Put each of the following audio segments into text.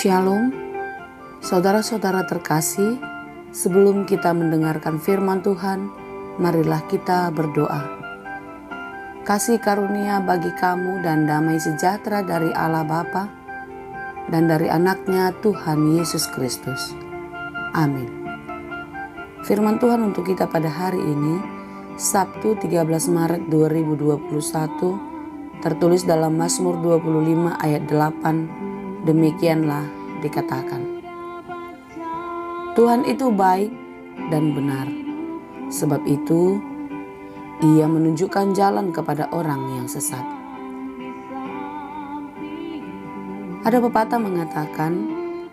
Shalom, saudara-saudara terkasih. Sebelum kita mendengarkan firman Tuhan, marilah kita berdoa. Kasih karunia bagi kamu dan damai sejahtera dari Allah Bapa dan dari anaknya Tuhan Yesus Kristus. Amin. Firman Tuhan untuk kita pada hari ini, Sabtu 13 Maret 2021, tertulis dalam Mazmur 25 ayat 8. Demikianlah dikatakan, Tuhan itu baik dan benar, sebab itu Ia menunjukkan jalan kepada orang yang sesat. Ada pepatah mengatakan,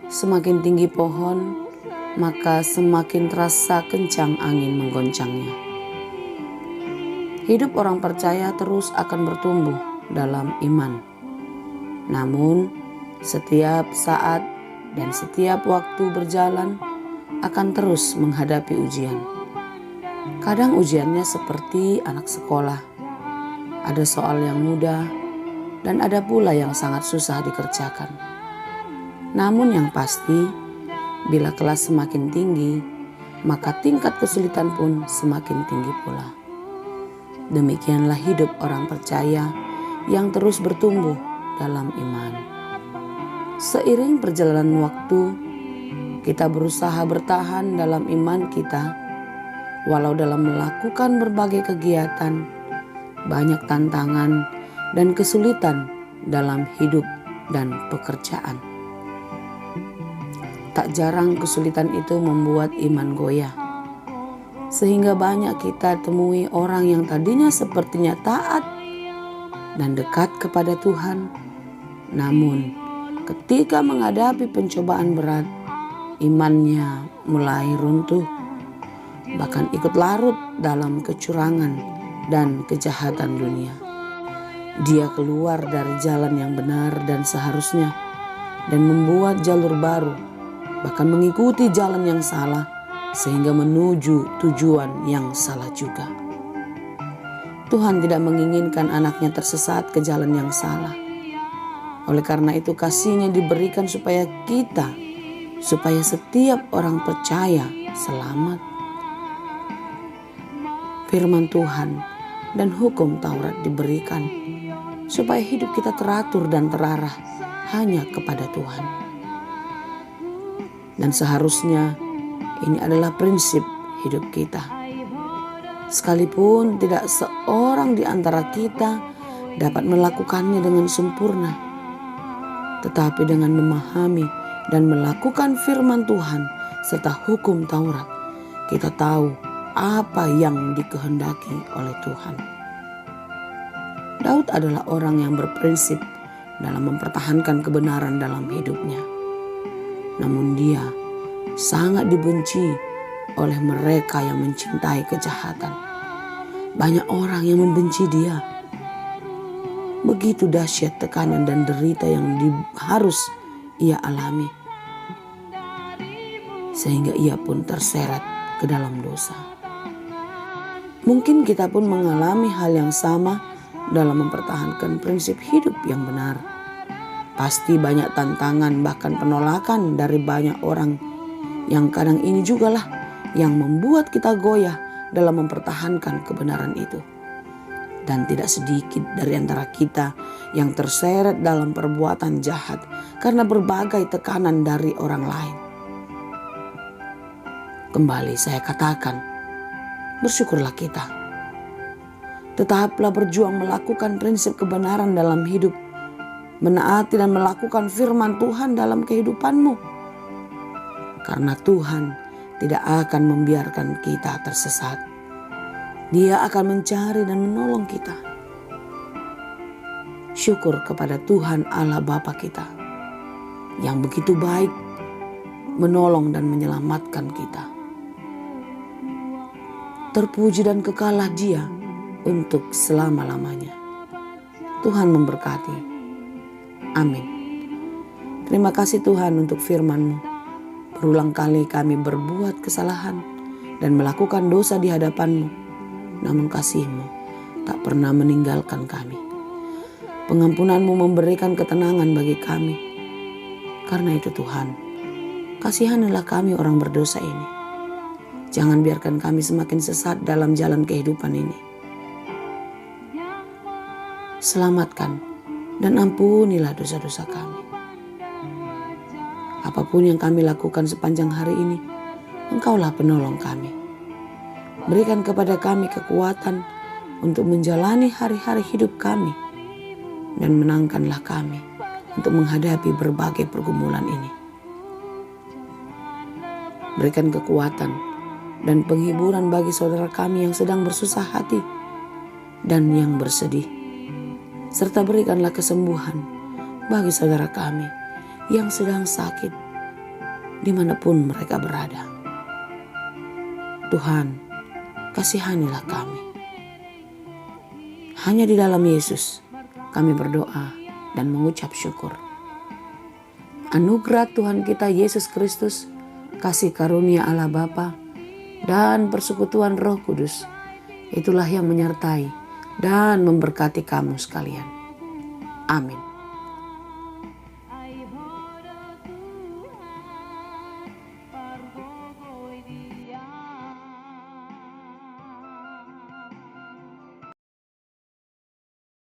semakin tinggi pohon, maka semakin terasa kencang angin menggoncangnya. Hidup orang percaya terus akan bertumbuh dalam iman. Namun, setiap saat dan setiap waktu berjalan akan terus menghadapi ujian. Kadang ujiannya seperti anak sekolah. Ada soal yang mudah dan ada pula yang sangat susah dikerjakan. Namun yang pasti, bila kelas semakin tinggi, maka tingkat kesulitan pun semakin tinggi pula. Demikianlah hidup orang percaya yang terus bertumbuh dalam iman. Seiring perjalanan waktu, kita berusaha bertahan dalam iman kita, walau dalam melakukan berbagai kegiatan, banyak tantangan dan kesulitan dalam hidup dan pekerjaan. Tak jarang kesulitan itu membuat iman goyah, sehingga banyak kita temui orang yang tadinya sepertinya taat dan dekat kepada Tuhan, namun ketika menghadapi pencobaan berat, imannya mulai runtuh, bahkan ikut larut dalam kecurangan dan kejahatan dunia. Dia keluar dari jalan yang benar dan seharusnya, dan membuat jalur baru, bahkan mengikuti jalan yang salah, sehingga menuju tujuan yang salah juga. Tuhan tidak menginginkan anaknya tersesat ke jalan yang salah. Oleh karena itu kasih-Nya diberikan supaya setiap orang percaya selamat. Firman Tuhan dan hukum Taurat diberikan supaya hidup kita teratur dan terarah hanya kepada Tuhan. Dan seharusnya ini adalah prinsip hidup kita. Sekalipun tidak seorang di antara kita dapat melakukannya dengan sempurna, tetapi dengan memahami dan melakukan firman Tuhan serta hukum Taurat, kita tahu apa yang dikehendaki oleh Tuhan. Daud adalah orang yang berprinsip dalam mempertahankan kebenaran dalam hidupnya. Namun dia sangat dibenci oleh mereka yang mencintai kejahatan. Banyak orang yang membenci dia. Begitu dahsyat tekanan dan derita yang harus ia alami, sehingga ia pun terseret ke dalam dosa. Mungkin kita pun mengalami hal yang sama dalam mempertahankan prinsip hidup yang benar. Pasti banyak tantangan bahkan penolakan dari banyak orang, yang kadang ini jugalah yang membuat kita goyah dalam mempertahankan kebenaran itu. Dan tidak sedikit dari antara kita yang terseret dalam perbuatan jahat karena berbagai tekanan dari orang lain. Kembali saya katakan, bersyukurlah kita. Tetaplah berjuang melakukan prinsip kebenaran dalam hidup, menaati dan melakukan firman Tuhan dalam kehidupanmu. Karena Tuhan tidak akan membiarkan kita tersesat. Dia akan mencari dan menolong kita. Syukur kepada Tuhan Allah Bapa kita yang begitu baik, menolong dan menyelamatkan kita. Terpuji dan kekalah Dia untuk selama-lamanya. Tuhan memberkati. Amin. Terima kasih Tuhan untuk firman-Mu. Berulang kali kami berbuat kesalahan dan melakukan dosa di hadapan-Mu. Namun kasih-Mu tak pernah meninggalkan kami. Pengampunan-Mu memberikan ketenangan bagi kami. Karena itu Tuhan, kasihanilah kami orang berdosa ini. Jangan biarkan kami semakin sesat dalam jalan kehidupan ini. Selamatkan dan ampunilah dosa-dosa kami. Apapun yang kami lakukan sepanjang hari ini, Engkaulah penolong kami. Berikan kepada kami kekuatan untuk menjalani hari-hari hidup kami, dan menangkanlah kami untuk menghadapi berbagai pergumulan ini. Berikan kekuatan dan penghiburan bagi saudara kami yang sedang bersusah hati dan yang bersedih, serta berikanlah kesembuhan bagi saudara kami yang sedang sakit dimanapun mereka berada. Tuhan, kasihanilah kami. Hanya di dalam Yesus kami berdoa dan mengucap syukur. Anugerah Tuhan kita Yesus Kristus, kasih karunia Allah Bapa, dan persekutuan Roh Kudus, itulah yang menyertai dan memberkati kamu sekalian. Amin.